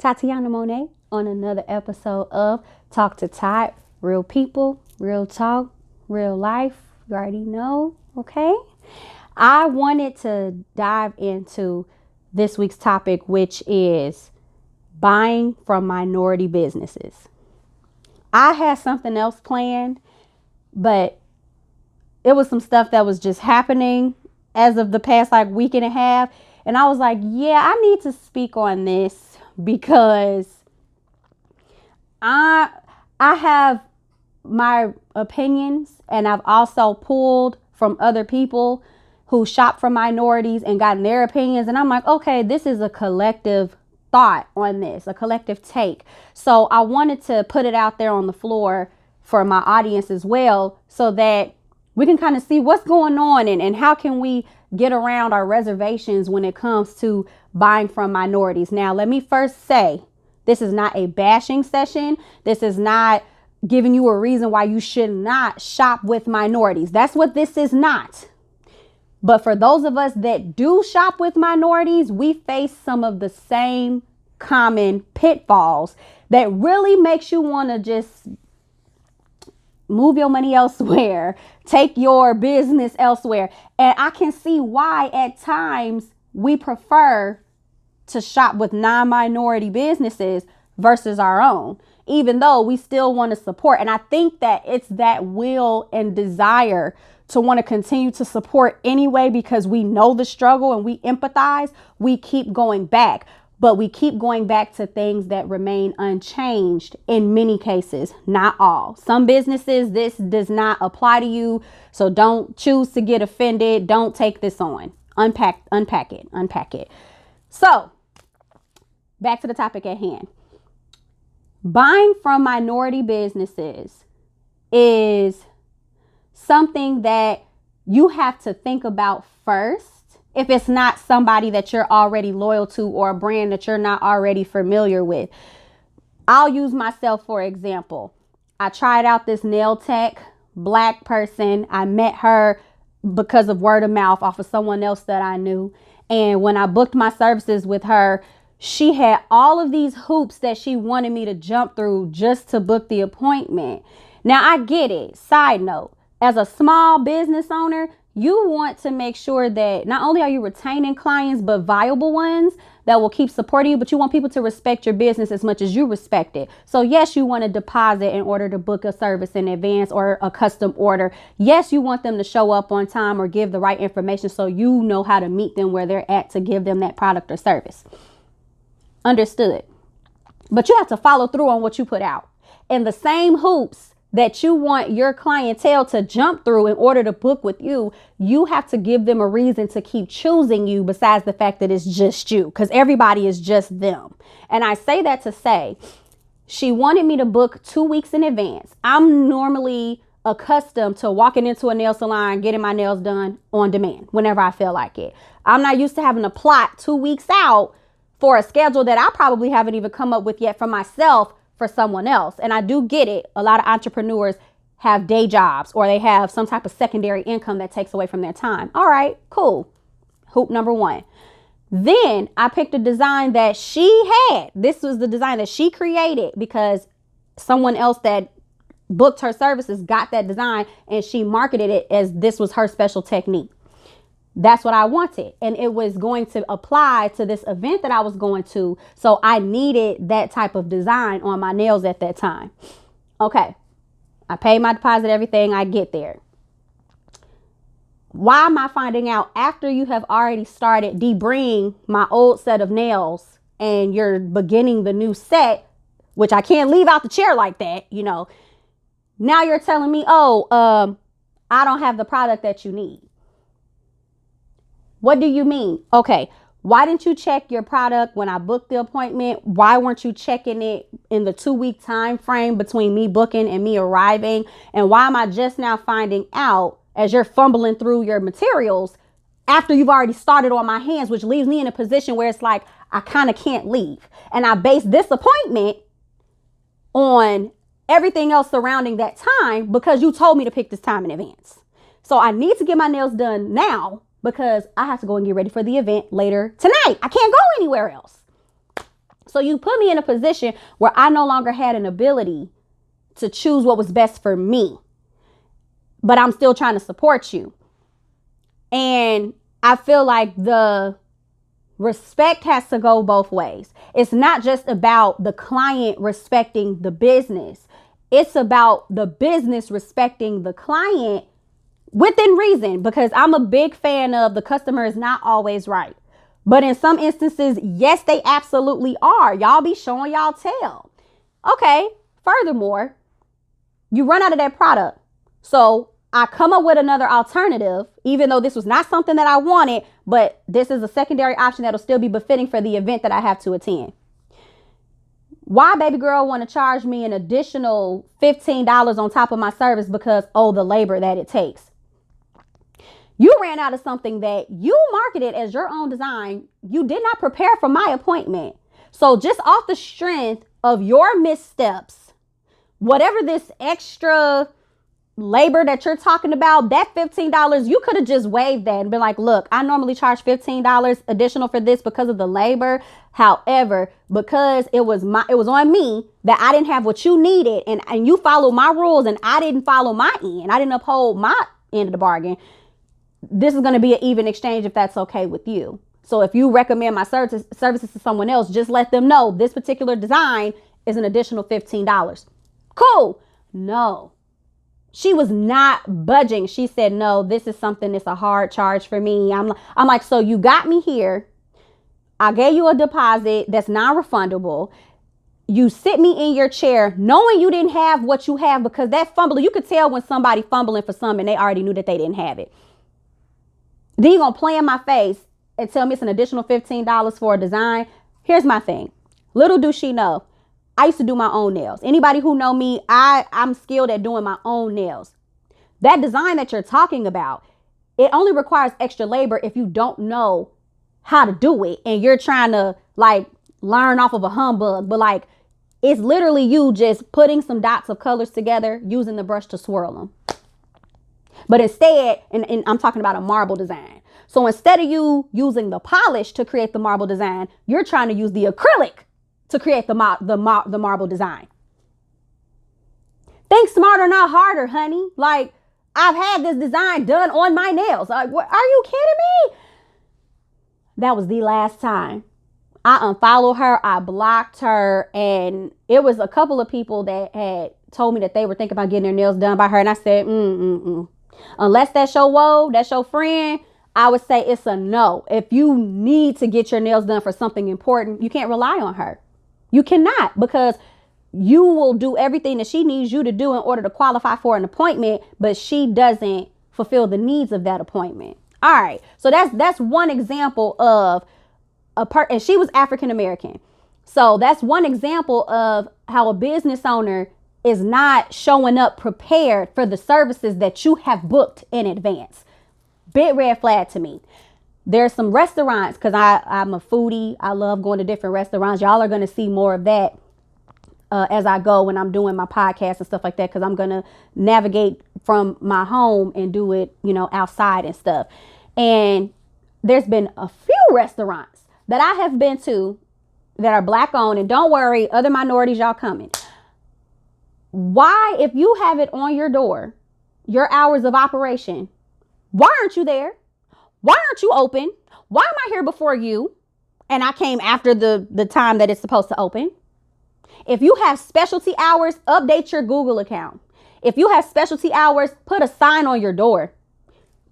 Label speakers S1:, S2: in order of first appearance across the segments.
S1: Tatyanamonee on another episode of Talk to Ty. Real people, real talk, real life. You already know, okay? I wanted to dive into this week's topic, which is buying from minority businesses. I had something else planned, but it was some stuff that was just happening as of the past week and a half. And I was like, yeah, I need to speak on this because I have my opinions, and I've also pulled from other people who shop from minorities and gotten their opinions. And I'm like, okay, this is a collective thought on this, a collective take. So I wanted to put it out there on the floor for my audience as well, so that we can kind of see what's going on and how can we get around our reservations when it comes to buying from minorities. Now, let me first say, this is not a bashing session. This is not giving you a reason why you should not shop with minorities. That's what this is not. But for those of us that do shop with minorities, we face some of the same common pitfalls that really makes you want to just move your money elsewhere, take your business elsewhere. And I can see why at times we prefer to shop with non-minority businesses versus our own, even though we still want to support. And I think that it's that will and desire to want to continue to support anyway, because we know the struggle and we empathize. We keep going back. But we keep going back to things that remain unchanged in many cases, not all. Some businesses, this does not apply to you. So don't choose to get offended. Don't take this on. Unpack it. So back to the topic at hand. Buying from minority businesses is something that you have to think about first. If it's not somebody that you're already loyal to or a brand that you're not already familiar with. I'll use myself for example. I tried out this nail tech, Black person. I met her because of word of mouth off of someone else that I knew. And when I booked my services with her, she had all of these hoops that she wanted me to jump through just to book the appointment. Now I get it. Side note, as a small business owner, you want to make sure that not only are you retaining clients, but viable ones that will keep supporting you, but you want people to respect your business as much as you respect it. So yes, you want to deposit in order to book a service in advance or a custom order. Yes, you want them to show up on time or give the right information so you know how to meet them where they're at to give them that product or service. Understood. But you have to follow through on what you put out. And the same hoops that you want your clientele to jump through in order to book with you, you have to give them a reason to keep choosing you besides the fact that it's just you, because everybody is just them. And I say that to say, she wanted me to book 2 weeks in advance. I'm normally accustomed to walking into a nail salon, getting my nails done on demand whenever I feel like it. I'm not used to having to plot 2 weeks out for a schedule that I probably haven't even come up with yet for myself for someone else. And I do get it. A lot of entrepreneurs have day jobs or they have some type of secondary income that takes away from their time. All right, cool. Hoop number one. Then I picked a design that she had. This was the design that she created because someone else that booked her services got that design and she marketed it as this was her special technique. That's what I wanted. And it was going to apply to this event that I was going to. So I needed that type of design on my nails at that time. Okay. I pay my deposit, everything. I get there. Why am I finding out after you have already started debris my old set of nails and you're beginning the new set, which I can't leave out the chair like that, you know. Now you're telling me, I don't have the product that you need. What do you mean? Okay, why didn't you check your product when I booked the appointment? Why weren't you checking it in the 2-week time frame between me booking and me arriving? And why am I just now finding out as you're fumbling through your materials after you've already started on my hands, which leaves me in a position where it's like I kind of can't leave. And I base this appointment on everything else surrounding that time because you told me to pick this time in advance. So I need to get my nails done now because I have to go and get ready for the event later tonight. I can't go anywhere else. So you put me in a position where I no longer had an ability to choose what was best for me, but I'm still trying to support you. And I feel like the respect has to go both ways. It's not just about the client respecting the business. It's about the business respecting the client within reason, because I'm a big fan of the customer is not always right. But in some instances, yes, they absolutely are. Y'all be showing y'all tail. Okay. Furthermore, you run out of that product. So I come up with another alternative, even though this was not something that I wanted, but this is a secondary option that'll still be befitting for the event that I have to attend. Why, baby girl, want to charge me an additional $15 on top of my service because, oh, the labor that it takes? You ran out of something that you marketed as your own design. You did not prepare for my appointment. So just off the strength of your missteps, whatever this extra labor that you're talking about, that $15, you could have just waived that and been like, look, I normally charge $15 additional for this because of the labor. However, because it was on me that I didn't have what you needed, and you followed my rules and I didn't follow my end. I didn't uphold my end of the bargain. This is going to be an even exchange if that's okay with you. So if you recommend my services to someone else, just let them know this particular design is an additional $15. Cool. No. She was not budging. She said, no, this is something that's a hard charge for me. I'm like, so you got me here. I gave you a deposit that's non-refundable. You sit me in your chair knowing you didn't have what you have, because that fumbling, you could tell when somebody fumbling for something and they already knew that they didn't have it. Then you're going to play in my face and tell me it's an additional $15 for a design. Here's my thing. Little do she know, I used to do my own nails. Anybody who know me, I'm skilled at doing my own nails. That design that you're talking about, it only requires extra labor if you don't know how to do it and you're trying to like learn off of a humbug. But like, it's literally you just putting some dots of colors together, using the brush to swirl them. But instead, and I'm talking about a marble design. So instead of you using the polish to create the marble design, you're trying to use the acrylic to create the marble design. Think smarter, not harder, honey. Like, I've had this design done on my nails. Like, what, are you kidding me? That was the last time. I unfollowed her, I blocked her, and it was a couple of people that had told me that they were thinking about getting their nails done by her. And I said, unless that's your woe, that's your friend, I would say it's a no. If you need to get your nails done for something important, you can't rely on her. You cannot, because you will do everything that she needs you to do in order to qualify for an appointment, but she doesn't fulfill the needs of that appointment. All right. So that's one example of and she was African American. So that's one example of how a business owner is not showing up prepared for the services that you have booked in advance. Big red flag to me. There's some restaurants, because I'm a foodie. I love going to different restaurants. Y'all are going to see more of that as I go when I'm doing my podcast and stuff like that, because I'm going to navigate from my home and do it, outside and stuff. And there's been a few restaurants that I have been to that are Black owned, and don't worry, other minorities, y'all coming. Why, if you have it on your door, your hours of operation, why aren't you there? Why aren't you open? Why am I here before you? And I came after the time that it's supposed to open. If you have specialty hours, update your Google account. If you have specialty hours, put a sign on your door.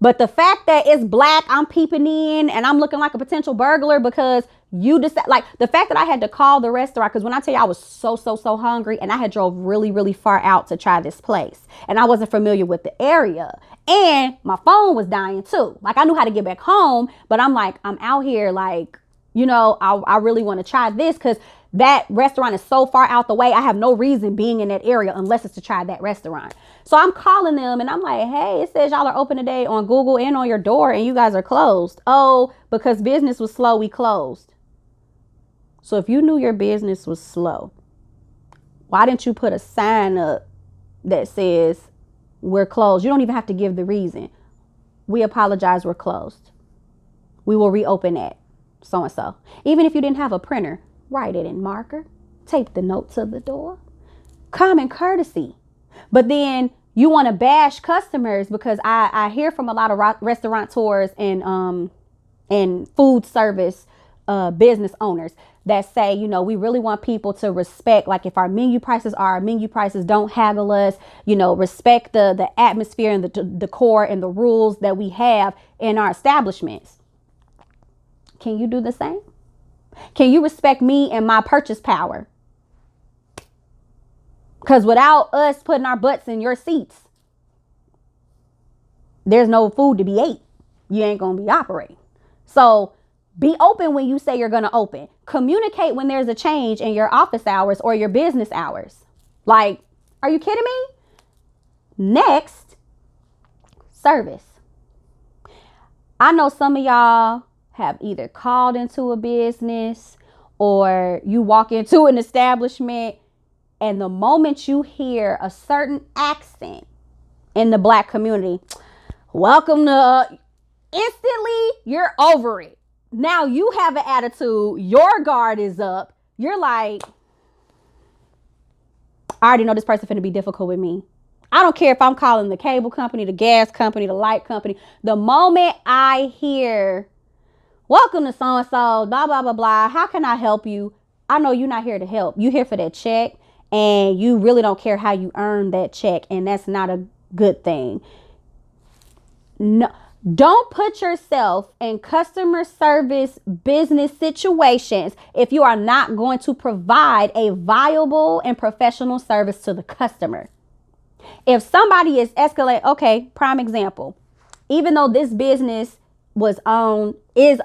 S1: But the fact that it's Black, I'm peeping in and I'm looking like a potential burglar because you decide, like the fact that I had to call the restaurant, because when I tell you I was so hungry and I had drove really far out to try this place and I wasn't familiar with the area and my phone was dying too. Like I knew how to get back home, but I'm like, I'm out here like, I really want to try this because that restaurant is so far out the way. I have no reason being in that area unless it's to try that restaurant. So I'm calling them and I'm like, hey, it says y'all are open today on Google and on your door and you guys are closed. Oh, because business was slow, we closed. So if you knew your business was slow, why didn't you put a sign up that says we're closed? You don't even have to give the reason. We apologize, we're closed. We will reopen at so-and-so. Even if you didn't have a printer, Write it in marker. Tape the note to the door. Common courtesy. But then you want to bash customers, because I hear from a lot of restaurateurs and food service business owners that say, you know, we really want people to respect, like if our menu prices don't haggle us, you know, respect the atmosphere and the decor and the rules that we have in our establishments. Can you do the same? Can you respect me and my purchase power? Because without us putting our butts in your seats, there's no food to be ate. You ain't going to be operating. So be open when you say you're going to open. Communicate when there's a change in your office hours or your business hours. Like, are you kidding me? Next, service. I know some of y'all have either called into a business or you walk into an establishment, and the moment you hear a certain accent in the Black community, welcome to, instantly you're over it. Now you have an attitude, your guard is up. You're like, I already know this person finna be difficult with me. I don't care if I'm calling the cable company, the gas company, the light company. The moment I hear, welcome to so-and-so, blah, blah, blah, blah, how can I help you? I know you're not here to help. You're here for that check. And you really don't care how you earn that check. And that's not a good thing. No, don't put yourself in customer service business situations if you are not going to provide a viable and professional service to the customer. If somebody is escalating, okay, prime example, even though this business is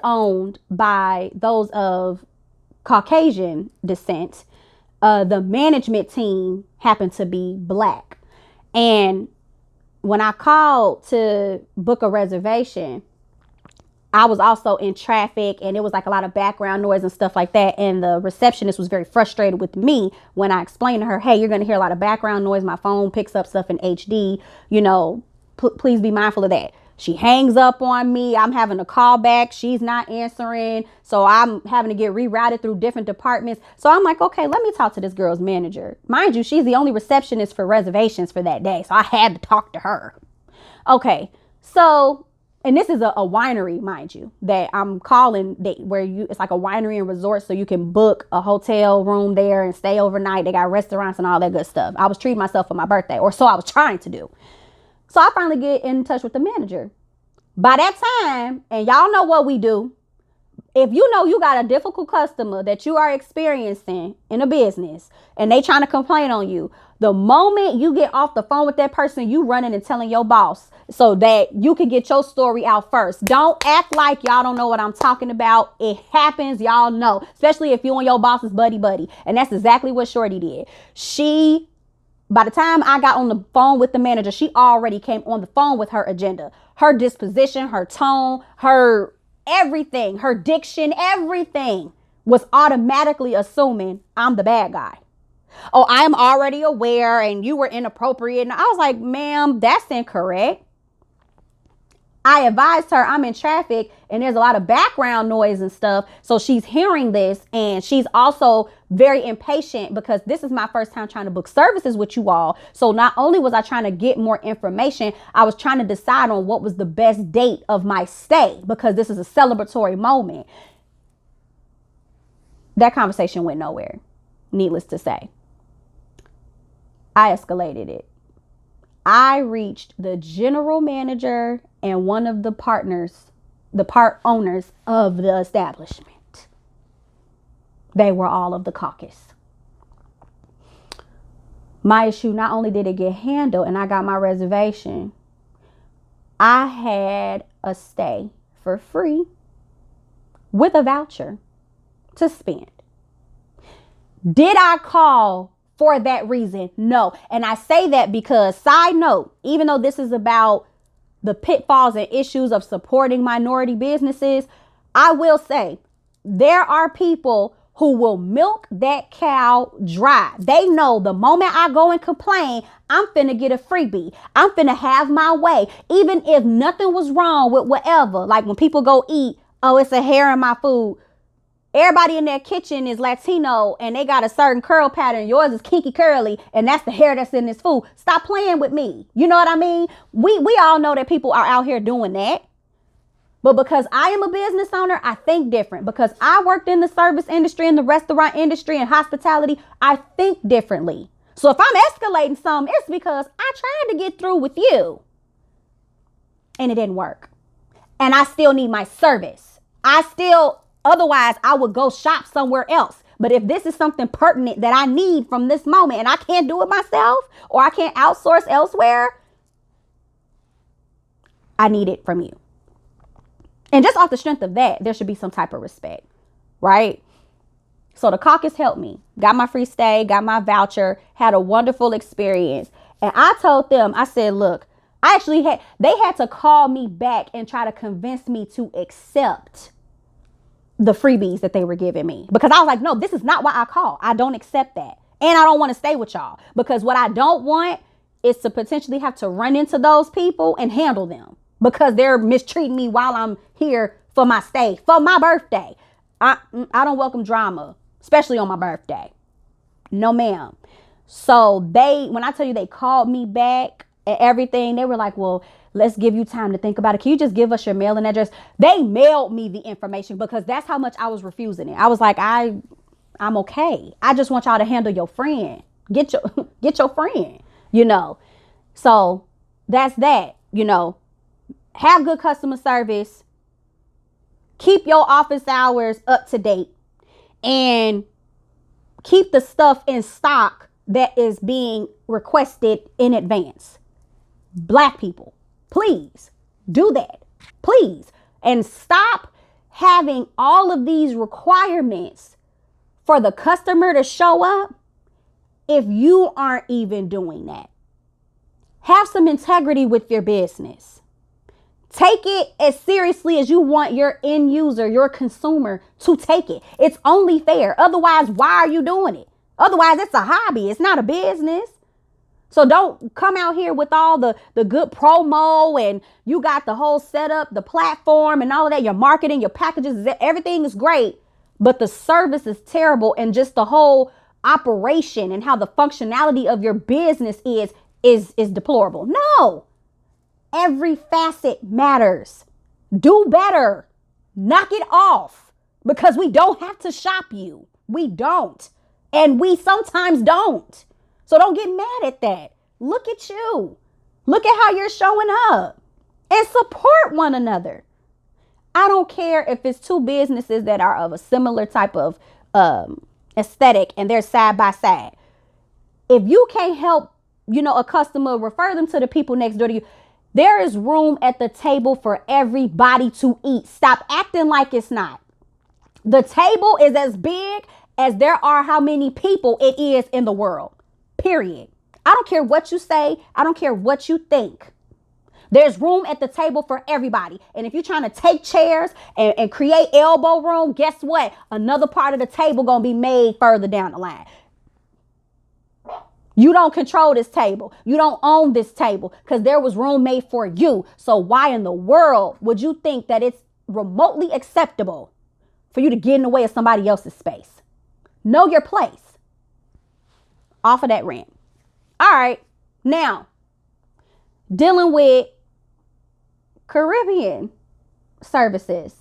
S1: owned by those of Caucasian descent, the management team happened to be Black. And when I called to book a reservation, I was also in traffic and it was like a lot of background noise and stuff like that. And the receptionist was very frustrated with me when I explained to her, hey, you're going to hear a lot of background noise. My phone picks up stuff in HD, you know, please be mindful of that. She hangs up on me. I'm having to call back. She's not answering. So I'm having to get rerouted through different departments. So I'm like, okay, let me talk to this girl's manager. Mind you, she's the only receptionist for reservations for that day. So I had to talk to her. Okay. So, and this is a winery, mind you, that I'm calling it's like a winery and resort. So you can book a hotel room there and stay overnight. They got restaurants and all that good stuff. I was treating myself for my birthday, or so I was trying to do. So I finally get in touch with the manager. By that time, and y'all know what we do, if you know you got a difficult customer that you are experiencing in a business and they trying to complain on you, the moment you get off the phone with that person, you running and telling your boss so that you can get your story out first. Don't act like y'all don't know what I'm talking about. It happens. Y'all know, especially if you and your boss is buddy. And that's exactly what Shorty did. By the time I got on the phone with the manager, she already came on the phone with her agenda, her disposition, her tone, her everything, her diction, everything was automatically assuming I'm the bad guy. Oh, I am already aware and you were inappropriate. And I was like, ma'am, that's incorrect. I advised her I'm in traffic and there's a lot of background noise and stuff. So she's hearing this and she's also very impatient because this is my first time trying to book services with you all. So not only was I trying to get more information, I was trying to decide on what was the best date of my stay because this is a celebratory moment. That conversation went nowhere, needless to say. I escalated it. I reached the general manager and one of the partners, the part owners of the establishment. They were all of the caucus. My issue, not only did it get handled and I got my reservation, I had a stay for free with a voucher to spend. Did I call for that reason? No. And I say that because, side note, even though this is about the pitfalls and issues of supporting minority businesses, I will say there are people who will milk that cow dry. They know the moment I go and complain, I'm finna get a freebie. I'm finna have my way. Even if nothing was wrong with whatever, like when people go eat, oh, it's a hair in my food. Everybody in their kitchen is Latino and they got a certain curl pattern. Yours is kinky curly and that's the hair that's in this food. Stop playing with me. You know what I mean? We all know that people are out here doing that. But because I am a business owner, I think different. Because I worked in the service industry, in the restaurant industry, and hospitality, I think differently. So if I'm escalating something, it's because I tried to get through with you and it didn't work. And I still need my service. Otherwise I would go shop somewhere else. But if this is something pertinent that I need from this moment and I can't do it myself or I can't outsource elsewhere, I need it from you. And just off the strength of that, there should be some type of respect, right? So the caucus helped me, got my free stay, got my voucher, had a wonderful experience. And I told them, I said, look, they had to call me back and try to convince me to accept the freebies that they were giving me. Because I was like, no, this is not why I called. I don't accept that. And I don't want to stay with y'all. Because what I don't want is to potentially have to run into those people and handle them. Because they're mistreating me while I'm here for my stay, for my birthday. I don't welcome drama, especially on my birthday. No, ma'am. So when I tell you they called me back and everything, they were like, well, let's give you time to think about it. Can you just give us your mailing address? They mailed me the information because that's how much I was refusing it. I was like, I'm okay. I just want y'all to handle your friend. Get your friend, So that's that, Have good customer service. Keep your office hours up to date. And keep the stuff in stock that is being requested in advance. Black people, please do that. Please. And stop having all of these requirements for the customer to show up if you aren't even doing that. Have some integrity with your business. Take it as seriously as you want your end user, your consumer to take it. It's only fair. Otherwise, why are you doing it? Otherwise, it's a hobby. It's not a business. So don't come out here with all the good promo and you got the whole setup, the platform and all of that. Your marketing, your packages, everything is great. But the service is terrible and just the whole operation and how the functionality of your business is deplorable. No. Every facet matters. Do better. Knock it off because we don't have to shop you. We don't. And we sometimes don't. So don't get mad at that. Look at you. Look at how you're showing up and support one another. I don't care if it's two businesses that are of a similar type of aesthetic and they're side by side. If you can't help, a customer, refer them to the people next door to you. There is room at the table for everybody to eat. Stop acting like it's not. The table is as big as there are how many people it is in the world. Period. I don't care what you say. I don't care what you think. There's room at the table for everybody. And if you're trying to take chairs and create elbow room, guess what? Another part of the table going to be made further down the line. You don't control this table. You don't own this table because there was room made for you. So why in the world would you think that it's remotely acceptable for you to get in the way of somebody else's space? Know your place. Off of that rant. All right. Now, dealing with Caribbean services.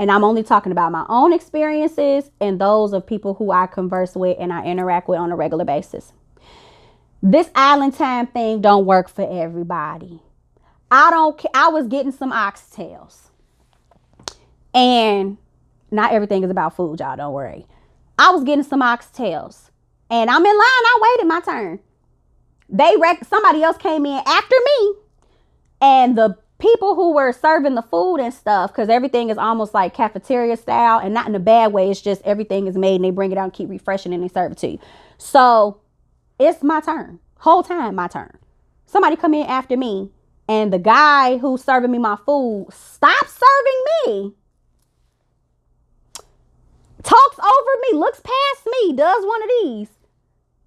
S1: And I'm only talking about my own experiences and those of people who I converse with and I interact with on a regular basis. This island time thing don't work for everybody. I was getting some oxtails. And not everything is about food, y'all. Don't worry. I was getting some oxtails. And I'm in line. I waited my turn. Somebody else came in after me. And the people who were serving the food and stuff, because everything is almost like cafeteria style and not in a bad way. It's just everything is made and they bring it out and keep refreshing and they serve it to you. So it's my turn. Whole time my turn. Somebody come in after me and the guy who's serving me my food stops serving me. Talks over me, looks past me, does one of these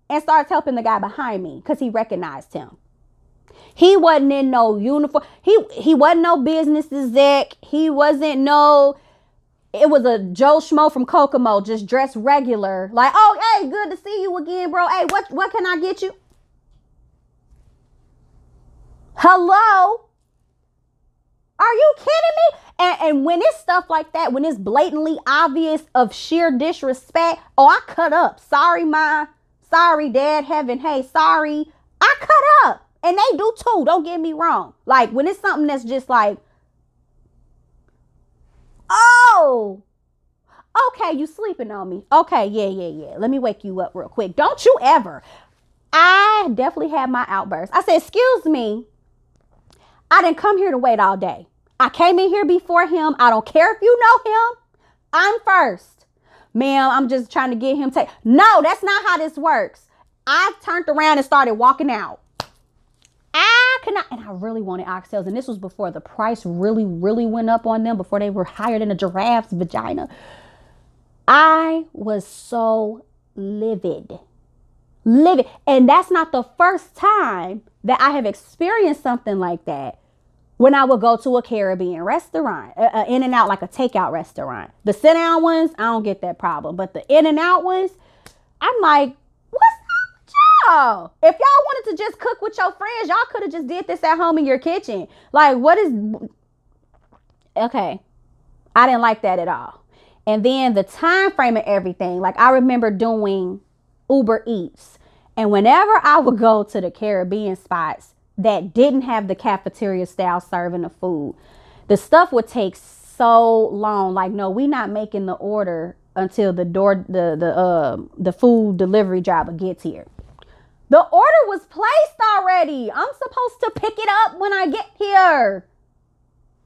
S1: and starts helping the guy behind me because he recognized him. He wasn't in no uniform. He wasn't no business exec. He wasn't no it was a Joe Schmo from Kokomo, just dressed regular. Like, oh, hey, good to see you again, bro. Hey, what can I get you? Hello? Are you kidding me? And when it's stuff like that, when it's blatantly obvious of sheer disrespect, oh, I cut up. Sorry, Ma. Sorry, Dad, Heaven. Hey, sorry. I cut up. And they do too. Don't get me wrong. Like, when it's something that's just like, oh, okay, you sleeping on me. Okay, yeah. Let me wake you up real quick. Don't you ever. I definitely had my outburst. I said, excuse me. I didn't come here to wait all day. I came in here before him. I don't care if you know him. I'm first. Ma'am, I'm just trying to get him to. No, that's not how this works. I turned around and started walking out. I could not, and I really wanted oxtails. And this was before the price really went up on them, before they were higher than a giraffe's vagina. I was so livid. And that's not the first time that I have experienced something like that. When I would go to a Caribbean restaurant, in and out, like a takeout restaurant. The sit down ones, I don't get that problem. But the in and out ones, I'm like, what's up with y'all? If y'all wanted to just cook with your friends, y'all could have just did this at home in your kitchen. Like, what is, okay. I didn't like that at all. And then the time frame of everything, like I remember doing Uber Eats. And whenever I would go to the Caribbean spots that didn't have the cafeteria style serving of food, the stuff would take so long. Like, no, we're not making the order until the food delivery driver gets here. The order was placed already. I'm supposed to pick it up when I get here.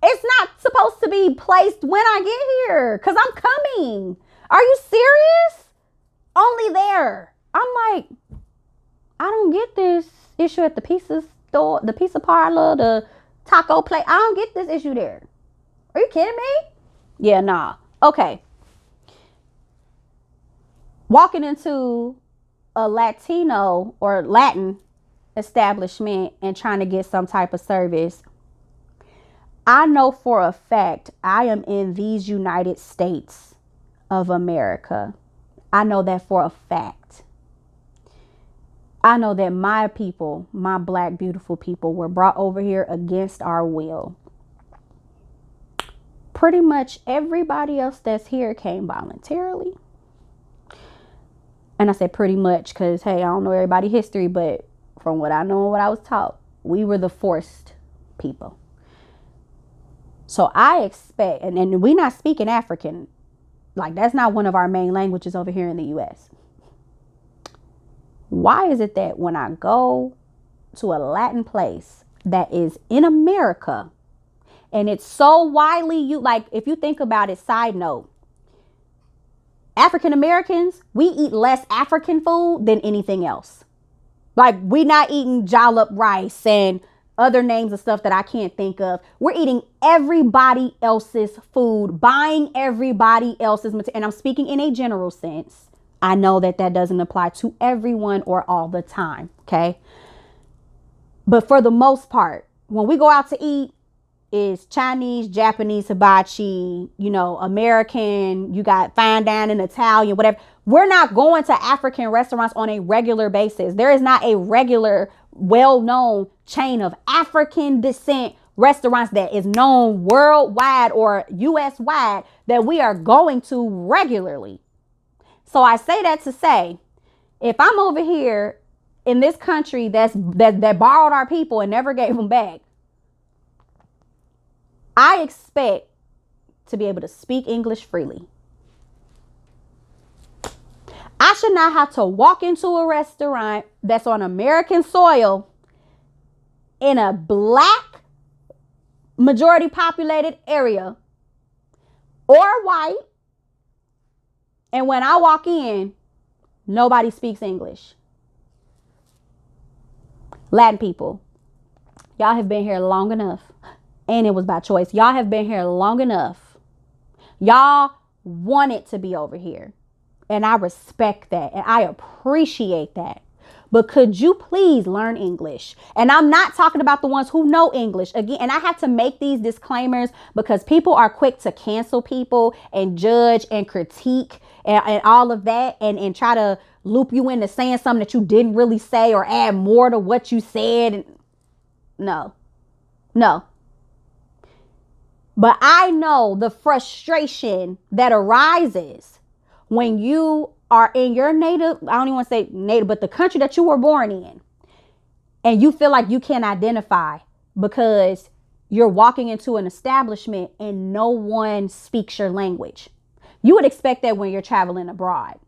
S1: It's not supposed to be placed when I get here because I'm coming. Are you serious? Only there. I'm like, I don't get this issue at the pizza store, the pizza parlor, the taco place. I don't get this issue there. Are you kidding me? Yeah, nah. Okay. Walking into a Latino or Latin establishment and trying to get some type of service. I know for a fact I am in these United States of America. I know that for a fact. I know that my people, my Black, beautiful people, were brought over here against our will. Pretty much everybody else that's here came voluntarily. And I say pretty much because, hey, I don't know everybody's history, but from what I know and what I was taught, we were the forced people. So I expect, and we're not speaking African. Like, that's not one of our main languages over here in the U.S. Why is it that when I go to a Latin place that is in America and it's so widely used, like if you think about it, side note, African Americans, we eat less African food than anything else. Like, we're not eating jalap rice and other names of stuff that I can't think of. We're eating everybody else's food, buying everybody else's material. And I'm speaking in a general sense. I know that that doesn't apply to everyone or all the time. Okay. But for the most part, when we go out to eat, it's Chinese, Japanese, hibachi, you know, American, you got fine dining, Italian, whatever. We're not going to African restaurants on a regular basis. There is not a regular, well-known chain of African descent restaurants that is known worldwide or US wide that we are going to regularly. So I say that to say, if I'm over here in this country that borrowed our people and never gave them back, I expect to be able to speak English freely. I should not have to walk into a restaurant that's on American soil in a Black majority populated area or white. And when I walk in, nobody speaks English. Latin people, y'all have been here long enough. And it was by choice. Y'all have been here long enough. Y'all wanted to be over here. And I respect that. And I appreciate that. but could you please learn English? And I'm not talking about the ones who know English. Again, and I have to make these disclaimers because people are quick to cancel people and judge and critique and all of that and try to loop you into saying something that you didn't really say or add more to what you said. No. But I know the frustration that arises when you are in your native, I don't even want to say native, but the country that you were born in, and you feel like you can't identify because you're walking into an establishment and no one speaks your language. You would expect that when you're traveling abroad,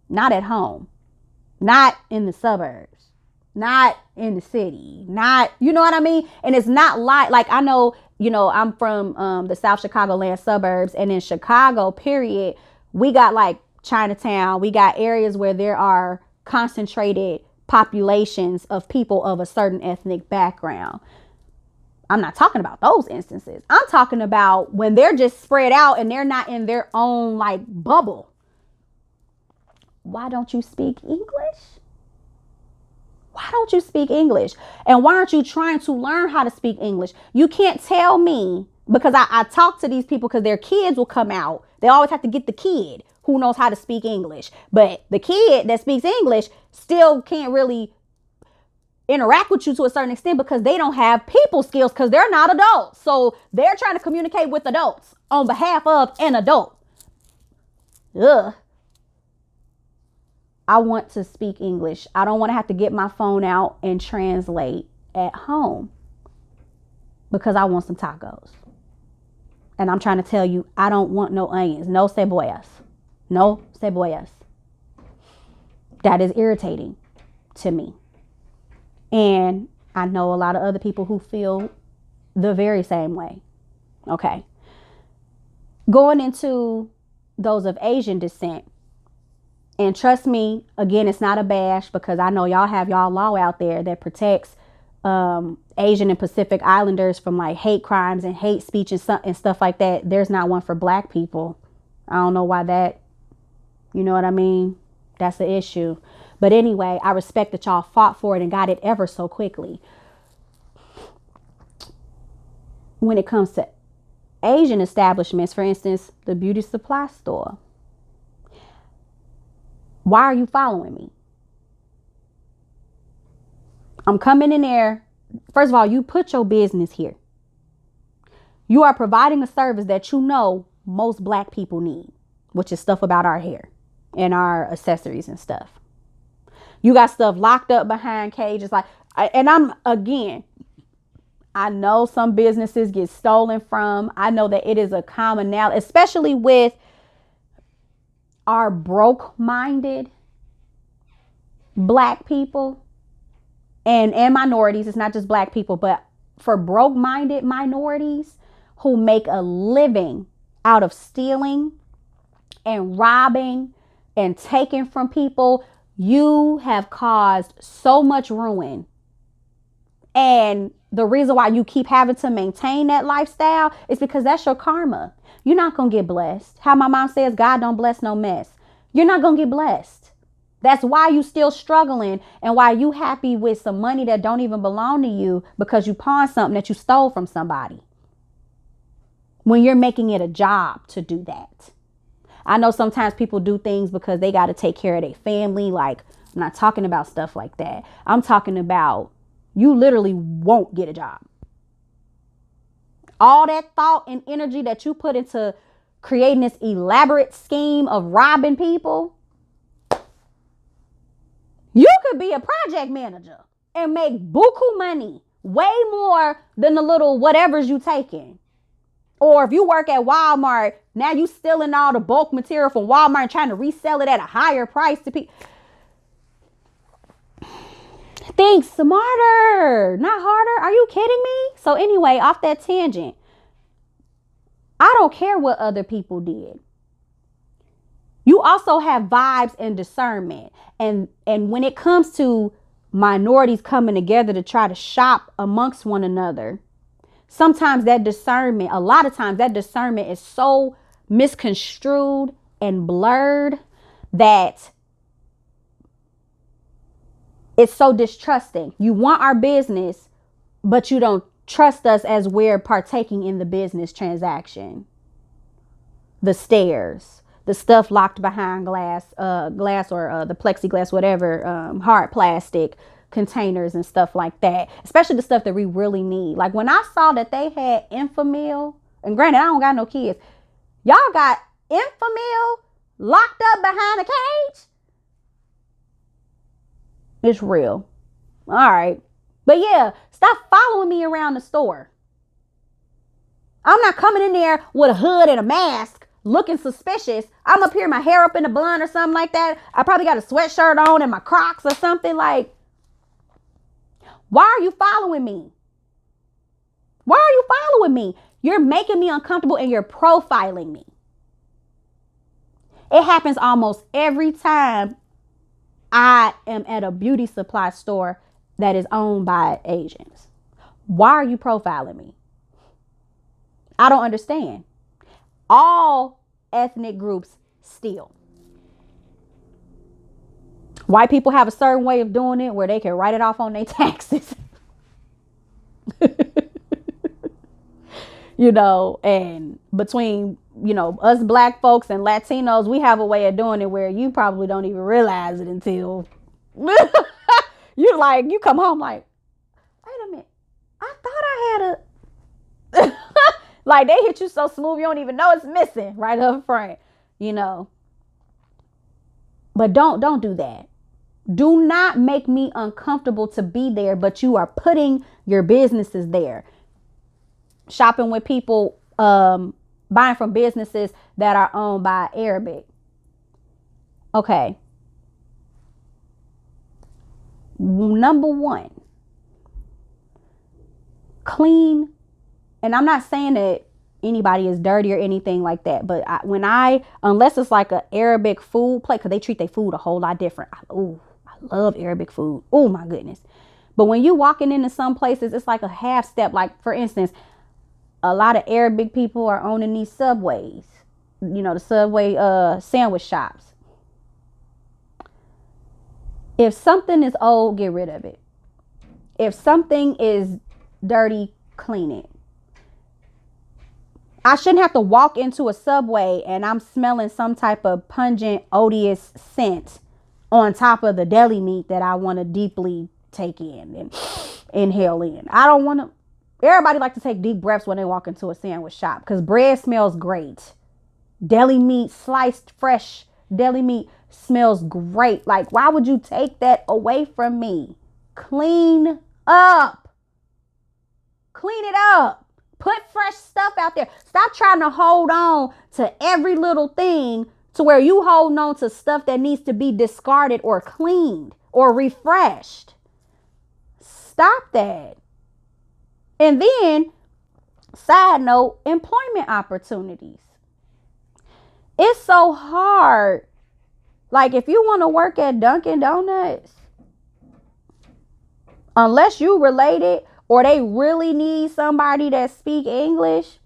S1: not at home, not in the suburbs, not in the city, not, you know what I mean? And it's not like I know, I'm from the South Chicagoland suburbs, and in Chicago, period, we got like Chinatown, we got areas where there are concentrated populations of people of a certain ethnic background. I'm not talking about those instances. I'm talking about when they're just spread out and they're not in their own like bubble. Why don't you speak English? Why don't you speak English? And why aren't you trying to learn how to speak English? You can't tell me, because I talk to these people because their kids will come out. They always have to get the kid who knows how to speak English. But the kid that speaks English still can't really interact with you to a certain extent because they don't have people skills because they're not adults. So they're trying to communicate with adults on behalf of an adult. Ugh. I want to speak English. I don't want to have to get my phone out and translate at home because I want some tacos. And I'm trying to tell you, I don't want no onions, no cebollas. No cebollas. That is irritating to me. And I know a lot of other people who feel the very same way. Okay. Going into those of Asian descent. And trust me, again, it's not a bash because I know y'all have y'all law out there that protects Asian and Pacific Islanders from like hate crimes and hate speech and stuff like that. There's not one for Black people. I don't know why that, you know what I mean? That's the issue. But anyway, I respect that y'all fought for it and got it ever so quickly. When it comes to Asian establishments, for instance, the beauty supply store. Why are you following me? I'm coming in there. First of all, you put your business here. You are providing a service that you know most Black people need, which is stuff about our hair and our accessories and stuff. You got stuff locked up behind cages. I know some businesses get stolen from. I know that it is a commonality, especially with our broke-minded Black people and minorities. It's not just Black people, but for broke-minded minorities who make a living out of stealing and robbing and taking from people, you have caused so much ruin. And the reason why you keep having to maintain that lifestyle is because that's your karma. You're not going to get blessed. How my mom says, God don't bless no mess. You're not going to get blessed. That's why you still struggling and why you happy with some money that don't even belong to you because you pawned something that you stole from somebody. When you're making it a job to do that. I know sometimes people do things because they got to take care of their family. Like, I'm not talking about stuff like that. I'm talking about you literally won't get a job. All that thought and energy that you put into creating this elaborate scheme of robbing people, you could be a project manager and make buku money, way more than the little whatevers you taking. Or if you work at Walmart, now you stealing all the bulk material from Walmart and trying to resell it at a higher price to people. Think smarter, not harder. Are you kidding me? So anyway, off that tangent, I don't care what other people did. You also have vibes and discernment. And when it comes to minorities coming together to try to shop amongst one another, sometimes that discernment, a lot of times that discernment is so misconstrued and blurred that It's so distrusting. You want our business, but you don't trust us as we're partaking in the business transaction. The stairs, the stuff locked behind glass or the plexiglass, whatever, hard plastic containers and stuff like that, especially the stuff that we really need. Like when I saw that they had Infamil, and granted, I don't got no kids. Y'all got Infamil locked up behind a cage? It's real. All right. But yeah, stop following me around the store. I'm not coming in there with a hood and a mask looking suspicious. I'm up here, my hair up in a bun or something like that. I probably got a sweatshirt on and my Crocs or something. Like, why are you following me? Why are you following me? You're making me uncomfortable and you're profiling me. It happens almost every time I am at a beauty supply store that is owned by Asians. Why are you profiling me? I don't understand. All ethnic groups steal. White people have a certain way of doing it where they can write it off on their taxes. And between, us black folks and Latinos, we have a way of doing it where you probably don't even realize it until you come home like, wait a minute, I thought I had a like they hit you so smooth you don't even know it's missing right up front, But don't do that. Do not make me uncomfortable to be there, but you are putting your businesses there. Shopping with people, buying from businesses that are owned by Arabic. Okay. Number one, clean. And I'm not saying that anybody is dirty or anything like that, but unless it's like an Arabic food place, because they treat their food a whole lot different. I love Arabic food. Oh my goodness. But when you walking into some places, it's like a half step. Like for instance, a lot of Arabic people are owning these Subways, the Subway sandwich shops. If something is old, get rid of it. If something is dirty, clean it. I shouldn't have to walk into a Subway and I'm smelling some type of pungent, odious scent on top of the deli meat that I want to deeply take in and inhale in. I don't want to. Everybody like to take deep breaths when they walk into a sandwich shop because bread smells great. Deli meat, sliced fresh deli meat smells great. Like, why would you take that away from me? Clean up. Clean it up. Put fresh stuff out there. Stop trying to hold on to every little thing to where you holding on to stuff that needs to be discarded or cleaned or refreshed. Stop that. And then, side note, employment opportunities. It's so hard. Like if you want to work at Dunkin' Donuts, unless you related or they really need somebody that speak English,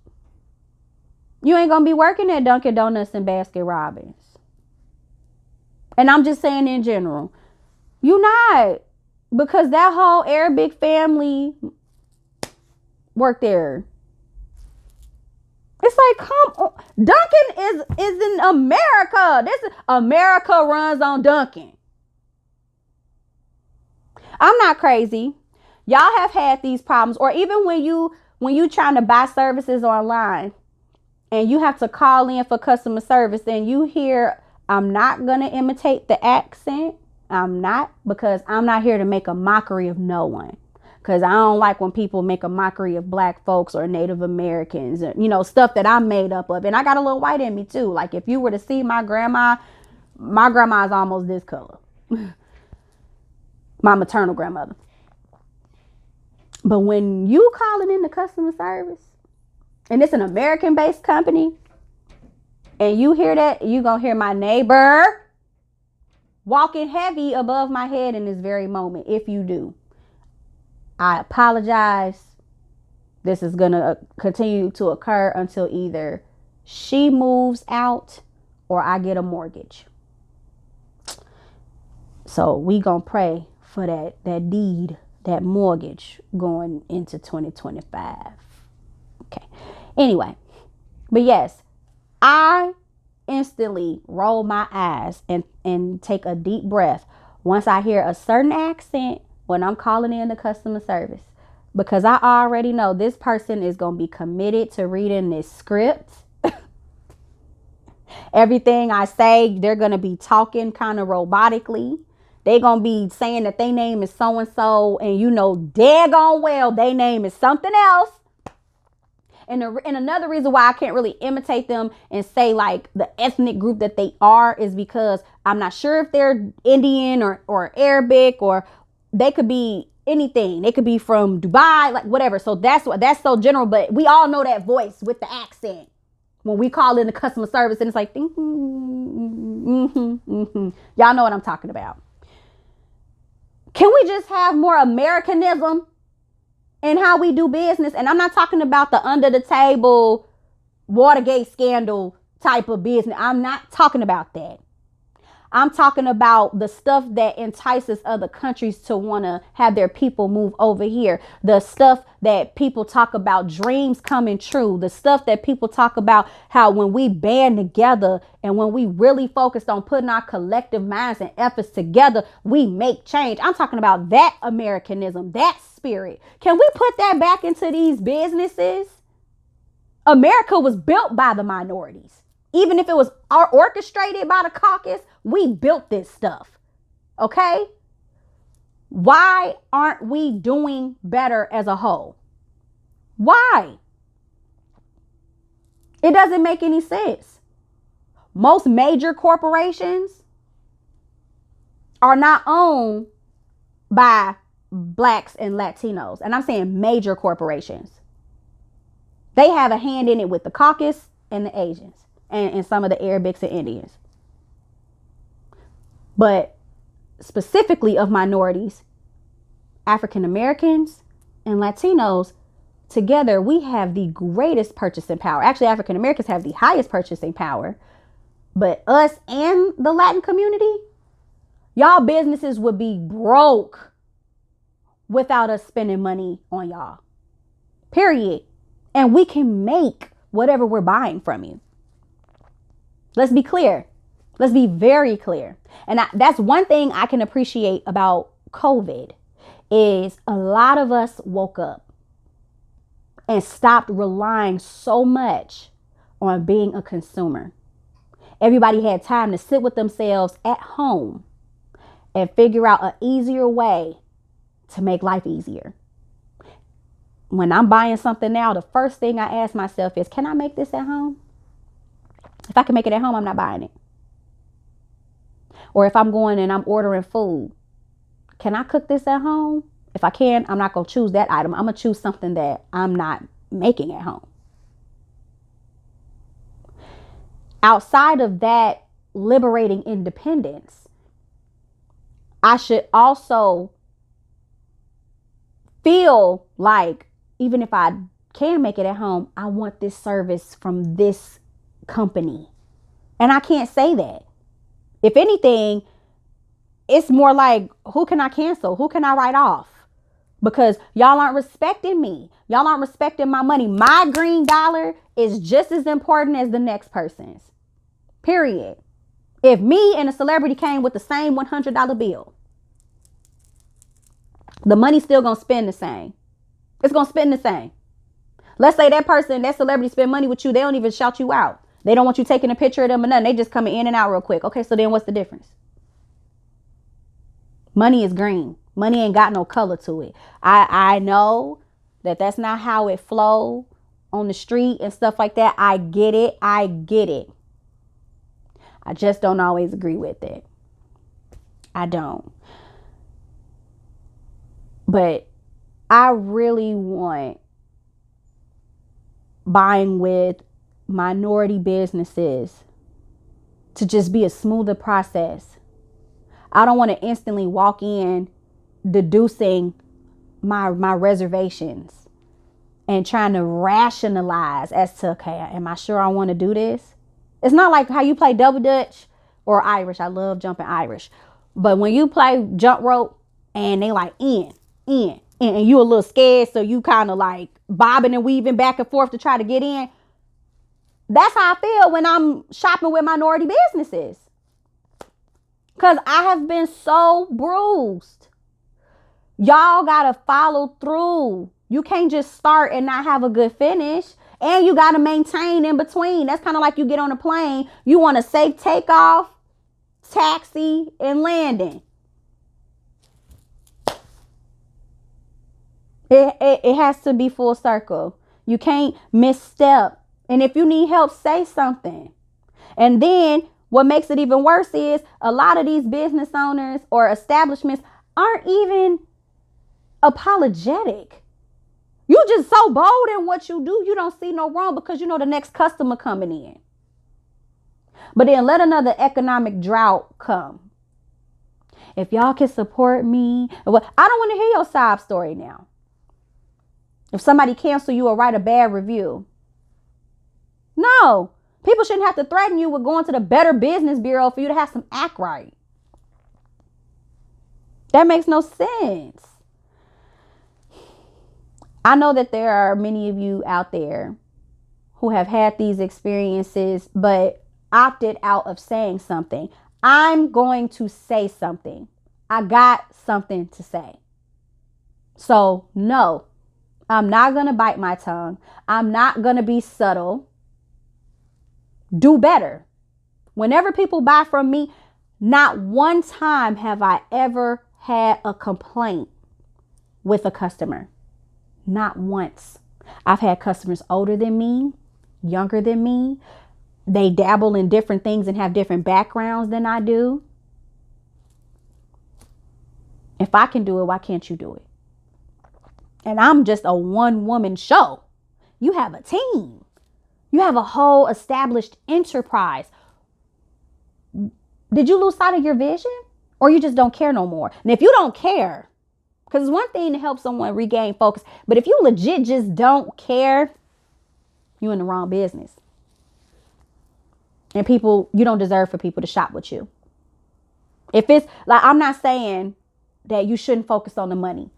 S1: you ain't going to be working at Dunkin' Donuts and Baskin Robbins. And I'm just saying in general, you not, because that whole Arabic family work there. It's like, come on. Dunkin' is in America. America runs on Dunkin'. I'm not crazy. Y'all have had these problems, or even when you trying to buy services online and you have to call in for customer service and you hear, I'm not going to imitate the accent. I'm not, because I'm not here to make a mockery of no one. Because I don't like when people make a mockery of black folks or Native Americans, stuff that I made up of. And I got a little white in me too. Like if you were to see my grandma is almost this color. My maternal grandmother. But when you calling in the customer service and it's an American-based company and you hear that, you going to hear my neighbor walking heavy above my head in this very moment. If you do, I apologize. This is going to continue to occur until either she moves out or I get a mortgage. So we going to pray for that deed, that mortgage going into 2025. Okay. Anyway, but yes, I instantly roll my eyes and take a deep breath once I hear a certain accent when I'm calling in the customer service, because I already know this person is going to be committed to reading this script. Everything I say, they're going to be talking kind of robotically. They're going to be saying that their name is so-and-so, and you know daggone well their name is something else. And another reason why I can't really imitate them and say like the ethnic group that they are is because I'm not sure if they're Indian or Arabic, or they could be anything. They could be from Dubai, like whatever. So that's so general, but we all know that voice with the accent when we call in the customer service, and it's like, y'all know what I'm talking about. Can we just have more Americanism in how we do business? And I'm not talking about the under the table Watergate scandal type of business. I'm not talking about that. I'm talking about the stuff that entices other countries to want to have their people move over here. The stuff that people talk about, dreams coming true. The stuff that people talk about, how when we band together and when we really focused on putting our collective minds and efforts together, we make change. I'm talking about that Americanism, that spirit. Can we put that back into these businesses? America was built by the minorities. Even if it was orchestrated by the caucus, we built this stuff. Okay? Why aren't we doing better as a whole? Why? It doesn't make any sense. Most major corporations are not owned by blacks and Latinos. And I'm saying major corporations. They have a hand in it with the caucus and the Asians and some of the Arabics and Indians. But specifically of minorities, African Americans and Latinos, together we have the greatest purchasing power. Actually, African Americans have the highest purchasing power. But us and the Latin community, y'all businesses would be broke without us spending money on y'all. Period. And we can make whatever we're buying from you. Let's be clear. Let's be very clear. And that's one thing I can appreciate about COVID is a lot of us woke up and stopped relying so much on being a consumer. Everybody had time to sit with themselves at home and figure out an easier way to make life easier. When I'm buying something now, the first thing I ask myself is, can I make this at home? If I can make it at home, I'm not buying it. Or if I'm going and I'm ordering food, can I cook this at home? If I can, I'm not going to choose that item. I'm going to choose something that I'm not making at home. Outside of that liberating independence, I should also feel like even if I can make it at home, I want this service from this company. And I can't say that. If anything, it's more like, who can I cancel? Who can I write off? Because y'all aren't respecting me. Y'all aren't respecting my money. My green dollar is just as important as the next person's. Period. If me and a celebrity came with the same $100 bill, the money's still going to spend the same. It's going to spend the same. Let's say that person, that celebrity spend money with you. They don't even shout you out. They don't want you taking a picture of them or nothing. They just coming in and out real quick. Okay, so then what's the difference? Money is green. Money ain't got no color to it. I know that that's not how it flow on the street and stuff like that. I get it. I just don't always agree with it. I don't. But I really want buying with minority businesses to just be a smoother process. I don't want to instantly walk in deducing my reservations and trying to rationalize as to, okay, am I sure I want to do this? It's not like how you play double dutch or Irish. I love jumping Irish. But when you play jump rope and they like in, and you a little scared, so you kind of like bobbing and weaving back and forth to try to get in. That's how I feel when I'm shopping with minority businesses, because I have been so bruised. Y'all gotta follow through. You can't just start and not have a good finish. And you gotta maintain in between. That's kind of like you get on a plane. You want a safe takeoff, taxi, and landing. It has to be full circle. You can't misstep. And if you need help, say something. And then what makes it even worse is a lot of these business owners or establishments aren't even apologetic. You just so bold in what you do, you don't see no wrong because you know the next customer coming in. But then let another economic drought come. If y'all can support me, well, I don't want to hear your sob story now. If somebody cancel you or write a bad review. No, people shouldn't have to threaten you with going to the Better Business Bureau for you to have some act right. That makes no sense. I know that there are many of you out there who have had these experiences, but opted out of saying something. I'm going to say something. I got something to say. So no, I'm not going to bite my tongue. I'm not going to be subtle. Do better. Whenever people buy from me, not one time have I ever had a complaint with a customer. Not once. I've had customers older than me, younger than me. They dabble in different things and have different backgrounds than I do. If I can do it, why can't you do it? And I'm just a one-woman show. You have a team. You have a whole established enterprise. Did you lose sight of your vision? Or you just don't care no more? And if you don't care, because it's one thing to help someone regain focus, but if you legit just don't care, you're in the wrong business. And you don't deserve for people to shop with you. If it's like, I'm not saying that you shouldn't focus on the money.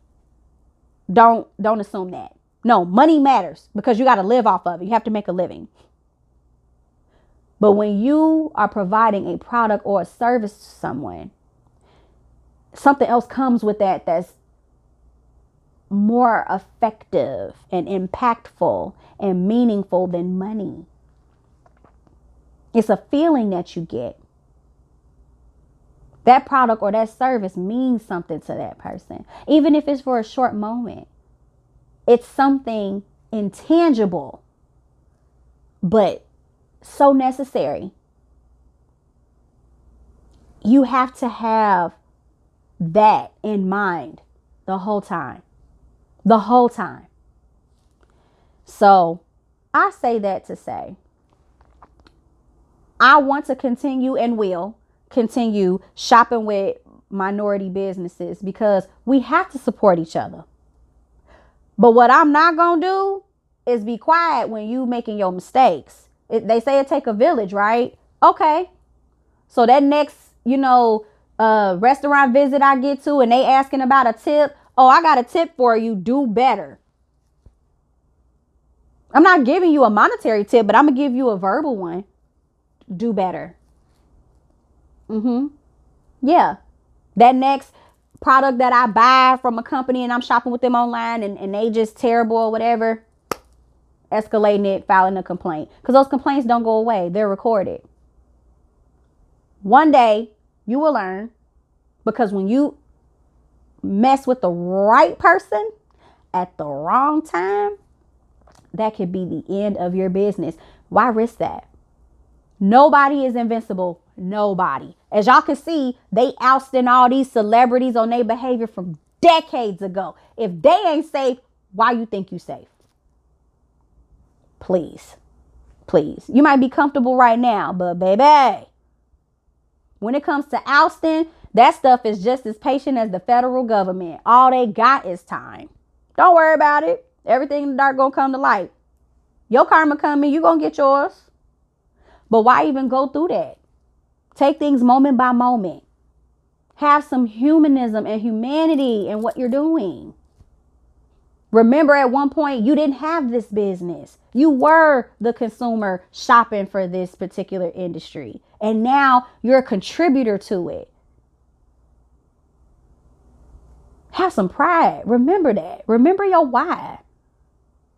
S1: Don't assume that. No, money matters because you got to live off of it. You have to make a living. But when you are providing a product or a service to someone, something else comes with that's more effective and impactful and meaningful than money. It's a feeling that you get. That product or that service means something to that person, even if it's for a short moment. It's something intangible, but so necessary. You have to have that in mind the whole time. The whole time. So I say that to say, I want to continue and will continue shopping with minority businesses because we have to support each other. But what I'm not going to do is be quiet when you making your mistakes. They say it take a village, right? Okay. So that next, restaurant visit I get to and they asking about a tip. Oh, I got a tip for you. Do better. I'm not giving you a monetary tip, but I'm going to give you a verbal one. Do better. Yeah. That next product that I buy from a company and I'm shopping with them online and they just terrible or whatever, escalating it, filing a complaint. Because those complaints don't go away. They're recorded. One day you will learn, because when you mess with the right person at the wrong time, that could be the end of your business. Why risk that? Nobody is invincible. Nobody. As y'all can see, they ousting all these celebrities on their behavior from decades ago. If they ain't safe, why you think you safe? Please. Please. You might be comfortable right now, but baby, when it comes to ousting, that stuff is just as patient as the federal government. All they got is time. Don't worry about it. Everything in the dark gonna come to light. Your karma coming, you gonna get yours. But why even go through that? Take things moment by moment. Have some humanism and humanity in what you're doing. Remember, at one point, you didn't have this business. You were the consumer shopping for this particular industry. And now you're a contributor to it. Have some pride. Remember that. Remember your why.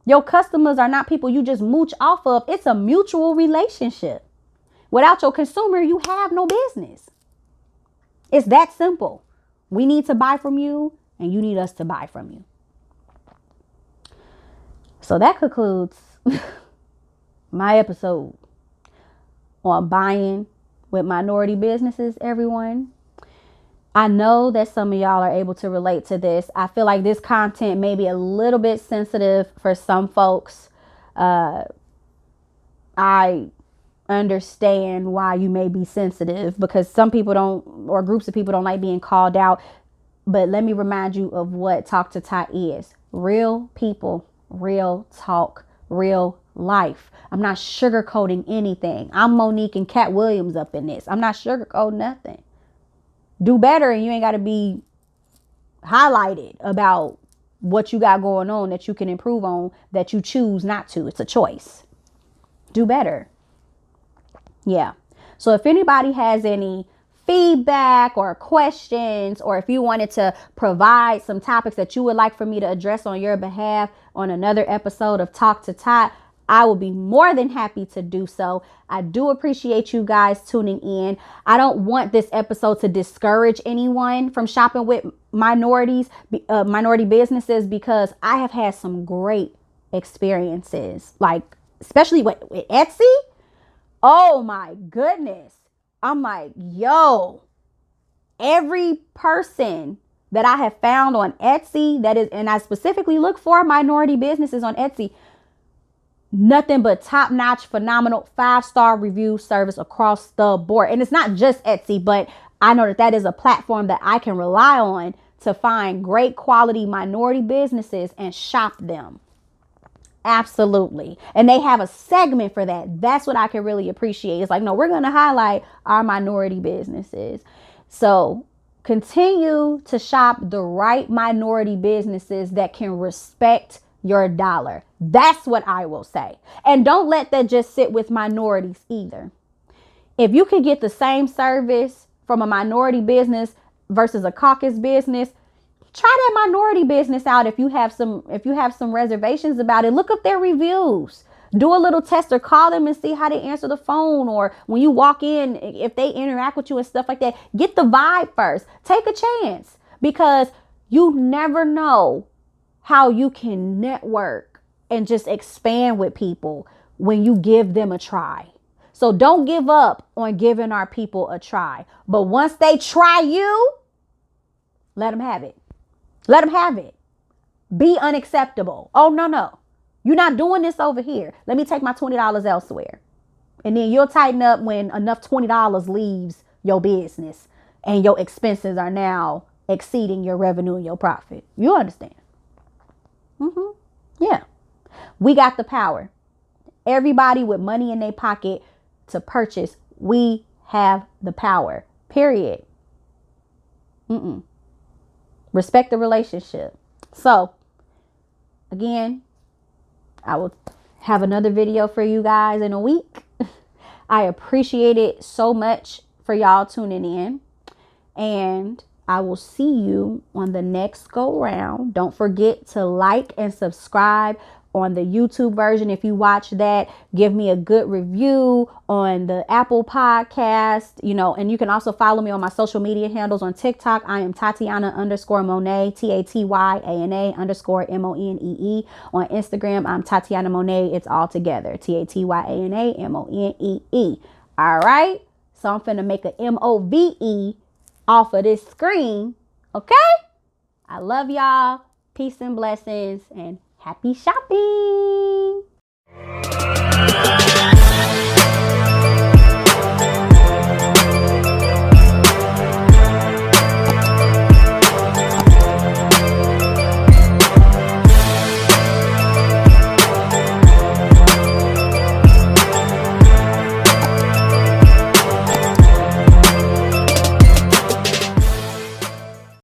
S1: Your customers are not people you just mooch off of. It's a mutual relationship. Without your consumer, you have no business. It's that simple. We need to buy from you, and you need us to buy from you. So that concludes my episode on buying with minority businesses, everyone. I know that some of y'all are able to relate to this. I feel like this content may be a little bit sensitive for some folks. I understand why you may be sensitive, because some people don't, or groups of people don't like being called out. But let me remind you of what Talk to Tot is. Real people, real talk, real life. I'm not sugarcoating anything. I'm Monique and Cat Williams up in this. I'm not sugarcoating nothing. Do better, and you ain't got to be highlighted about what you got going on that you can improve on, that you choose not to. It's a choice. Do better. Yeah. So if anybody has any feedback or questions, or if you wanted to provide some topics that you would like for me to address on your behalf on another episode of Talk to Tot, I will be more than happy to do so. I do appreciate you guys tuning in. I don't want this episode to discourage anyone from shopping with minority businesses, because I have had some great experiences, like especially with Etsy. Oh my goodness. I'm like, yo, every person that I have found on Etsy that is, and I specifically look for minority businesses on Etsy, nothing but top-notch, phenomenal, 5-star review service across the board. And it's not just Etsy, but I know that is a platform that I can rely on to find great quality minority businesses and shop them. Absolutely. And they have a segment for that. That's what I can really appreciate. It's like, no, we're going to highlight our minority businesses. So continue to shop the right minority businesses that can respect your dollar. That's what I will say. And don't let that just sit with minorities either. If you can get the same service from a minority business versus a caucus business, try that minority business out. If you have some reservations about it, look up their reviews. Do a little test, or call them and see how they answer the phone, or when you walk in, if they interact with you and stuff like that. Get the vibe first. Take a chance, because you never know how you can network and just expand with people when you give them a try. So don't give up on giving our people a try. But once they try you, let them have it. Let them have it. Be unacceptable. Oh, no. You're not doing this over here. Let me take my $20 elsewhere. And then you'll tighten up when enough $20 leaves your business and your expenses are now exceeding your revenue and your profit. You understand? Yeah. We got the power. Everybody with money in their pocket to purchase, we have the power. Period. Respect the relationship. So, again, I will have another video for you guys in a week. I appreciate it so much for y'all tuning in. And I will see you on the next go round. Don't forget to like and subscribe on the YouTube version. If you watch that, give me a good review on the Apple podcast, and you can also follow me on my social media handles. On TikTok, I am Tatyana_Monee, TATYANA_MONEE. On Instagram, I'm Tatyanamonee. It's all together. TATYANAMONEE. All right. So I'm finna make a MOVE off of this screen. Okay. I love y'all. Peace and blessings, and happy shopping.